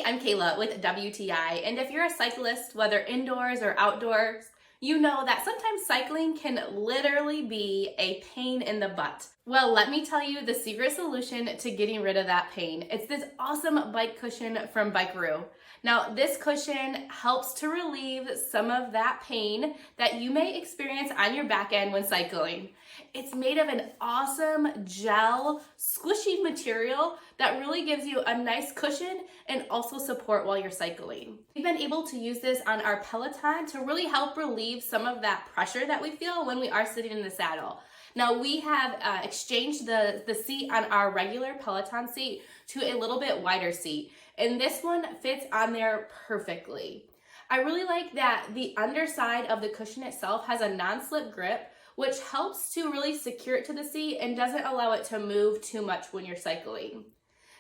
I'm Kayla with WTI, and if you're a cyclist, whether indoors or outdoors, you know that sometimes cycling can literally be a pain in the butt. Well, let me tell you the secret solution to getting rid of that pain. It's this awesome bike cushion from Bikeroo. Now, this cushion helps to relieve some of that pain that you may experience on your back end when cycling. It's made of an awesome gel, squishy material that really gives you a nice cushion and also support while you're cycling. We've been able to use this on our Peloton to really help relieve some of that pressure that we feel when we are sitting in the saddle. Now, we have exchanged the seat on our regular Peloton seat to a little bit wider seat, and this one fits on there perfectly. I really like that the underside of the cushion itself has a non-slip grip, which helps to really secure it to the seat and doesn't allow it to move too much when you're cycling.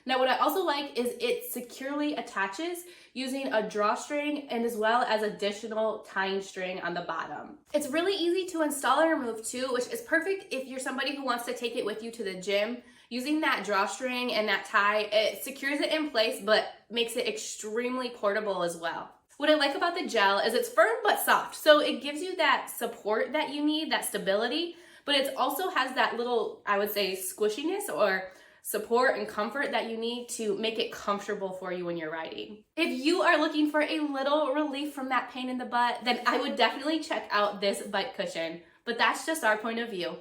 Now, what I also like is it securely attaches using a drawstring and as well as additional tying string on the bottom. It's really easy to install and remove too, which is perfect if you're somebody who wants to take it with you to the gym. Using that drawstring and that tie, it secures it in place but makes it extremely portable as well. What I like about the gel is it's firm but soft, so it gives you that support that you need, that stability, but it also has that little, I would say, squishiness or support and comfort that you need to make it comfortable for you when you're riding. If you are looking for a little relief from that pain in the butt, then I would definitely check out this bike cushion, but that's just our point of view.